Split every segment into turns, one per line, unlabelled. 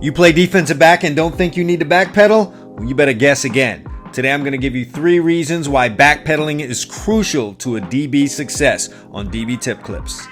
You play defensive back and don't think you need to backpedal? Well, you better guess again. Today I'm going to give you 3 reasons why backpedaling is crucial to a DB's success on DB Tip Clips.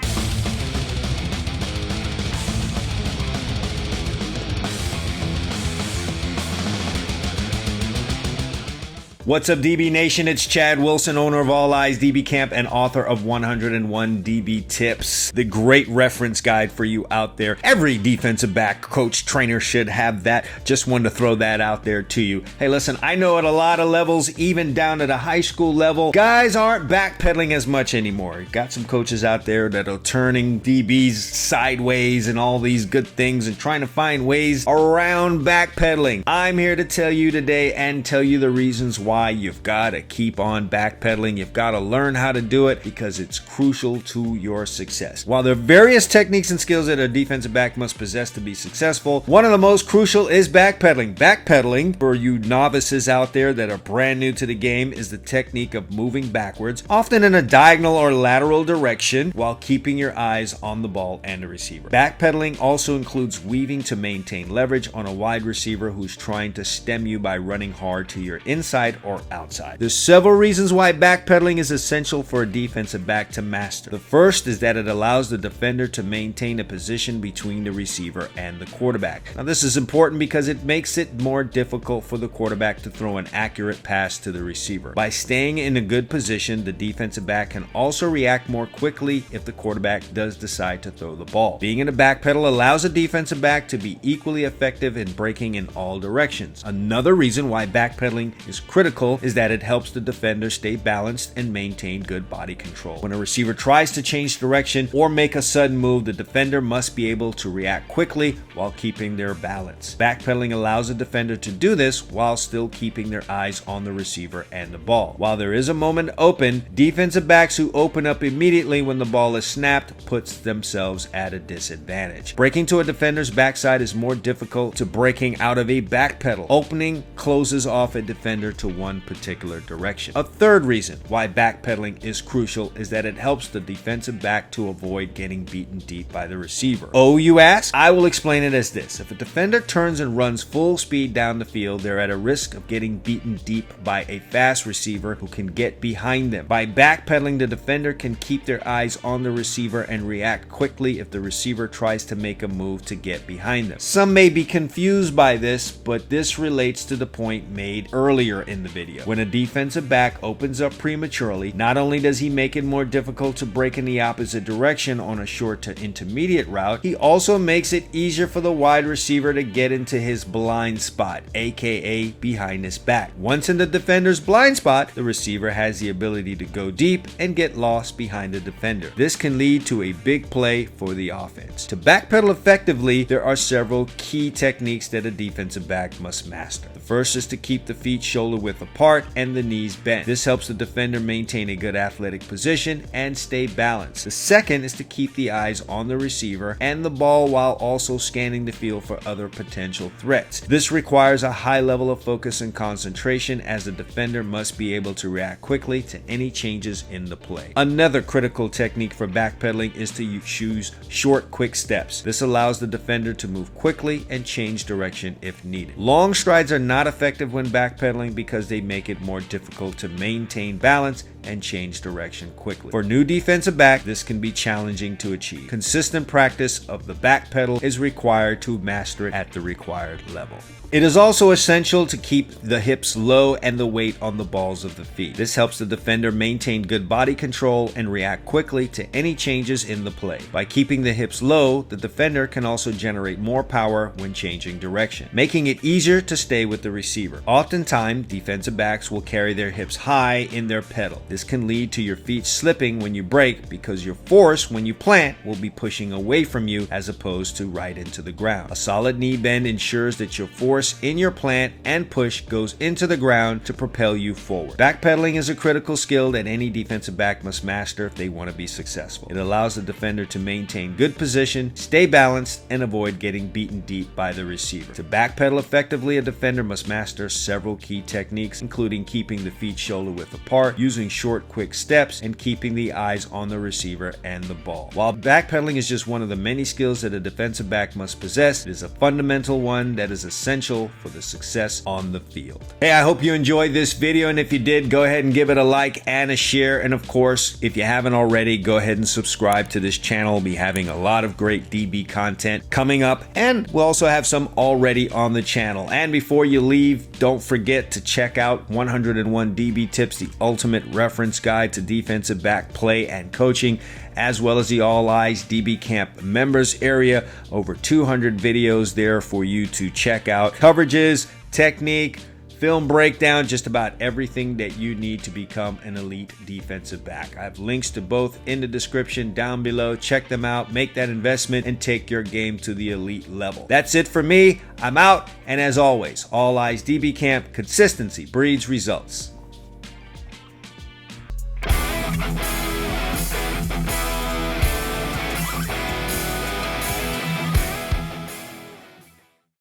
What's up, DB Nation? It's Chad Wilson, owner of All Eyes DB Camp and author of 101 DB Tips, the great reference guide for you out there. Every defensive back coach, trainer should have that. Just wanted to throw that out there to you. Hey, listen, I know at a lot of levels, even down at a high school level, guys aren't backpedaling as much anymore. Got some coaches out there that are turning DBs sideways and all these good things and trying to find ways around backpedaling. I'm here to tell you today and tell you the reasons why you've got to keep on backpedaling. You've got to learn how to do it because it's crucial to your success. While there are various techniques and skills that a defensive back must possess to be successful, one of the most crucial is backpedaling. Backpedaling, for you novices out there that are brand new to the game, is the technique of moving backwards, often in a diagonal or lateral direction, while keeping your eyes on the ball and the receiver. Backpedaling also includes weaving to maintain leverage on a wide receiver who's trying to stem you by running hard to your inside or outside. There's several reasons why backpedaling is essential for a defensive back to master. The first is that it allows the defender to maintain a position between the receiver and the quarterback. Now, this is important because it makes it more difficult for the quarterback to throw an accurate pass to the receiver. By staying in a good position, the defensive back can also react more quickly if the quarterback does decide to throw the ball. Being in a backpedal allows a defensive back to be equally effective in breaking in all directions. Another reason why backpedaling is critical is that it helps the defender stay balanced and maintain good body control. When a receiver tries to change direction or make a sudden move, the defender must be able to react quickly while keeping their balance. Backpedaling allows a defender to do this while still keeping their eyes on the receiver and the ball. While there is a moment open, defensive backs who open up immediately when the ball is snapped puts themselves at a disadvantage. Breaking to a defender's backside is more difficult to breaking out of a backpedal. Opening closes off a defender to one particular direction. A third reason why backpedaling is crucial is that it helps the defensive back to avoid getting beaten deep by the receiver. Oh, you ask? I will explain it as this. If a defender turns and runs full speed down the field, they're at a risk of getting beaten deep by a fast receiver who can get behind them. By backpedaling, the defender can keep their eyes on the receiver and react quickly if the receiver tries to make a move to get behind them. Some may be confused by this, but this relates to the point made earlier in the video. When a defensive back opens up prematurely, not only does he make it more difficult to break in the opposite direction on a short to intermediate route, he also makes it easier for the wide receiver to get into his blind spot, aka behind his back. Once in the defender's blind spot, the receiver has the ability to go deep and get lost behind the defender. This can lead to a big play for the offense. To backpedal effectively, there are several key techniques that a defensive back must master. The first is to keep the feet shoulder width apart and the knees bent. This helps the defender maintain a good athletic position and stay balanced. The second is to keep the eyes on the receiver and the ball while also scanning the field for other potential threats. This requires a high level of focus and concentration, as the defender must be able to react quickly to any changes in the play. Another critical technique for backpedaling is to choose short, quick steps. This allows the defender to move quickly and change direction if needed. Long strides are not effective when backpedaling because they make it more difficult to maintain balance and change direction quickly. For new defensive back, this can be challenging to achieve. Consistent practice of the backpedal is required to master it at the required level. It is also essential to keep the hips low and the weight on the balls of the feet. This helps the defender maintain good body control and react quickly to any changes in the play. By keeping the hips low, the defender can also generate more power when changing direction, making it easier to stay with the receiver. Oftentimes, defensive backs will carry their hips high in their pedal. This can lead to your feet slipping when you break because your force when you plant will be pushing away from you as opposed to right into the ground. A solid knee bend ensures that your force in your plant and push goes into the ground to propel you forward. Backpedaling is a critical skill that any defensive back must master if they want to be successful. It allows the defender to maintain good position, stay balanced, and avoid getting beaten deep by the receiver. To backpedal effectively, a defender must master several key techniques, including keeping the feet shoulder width apart, using short, quick steps and keeping the eyes on the receiver and the ball. While backpedaling is just one of the many skills that a defensive back must possess, it is a fundamental one that is essential for the success on the field. Hey, I hope you enjoyed this video, and if you did, go ahead and give it a like and a share. And of course, if you haven't already, go ahead and subscribe to this channel. We'll be having a lot of great DB content coming up, and we'll also have some already on the channel. And before you leave, don't forget to check out 101 DB Tips, the ultimate reference guide to defensive back play and coaching, as well as the All Eyes DB Camp members area. Over 200 videos there for you to check out. Coverages, technique, film breakdown, just about everything that you need to become an elite defensive back. I have links to both in the description down below. Check them out, make that investment, and take your game to the elite level. That's it for me. I'm out, and as always, All Eyes DB Camp, consistency breeds results.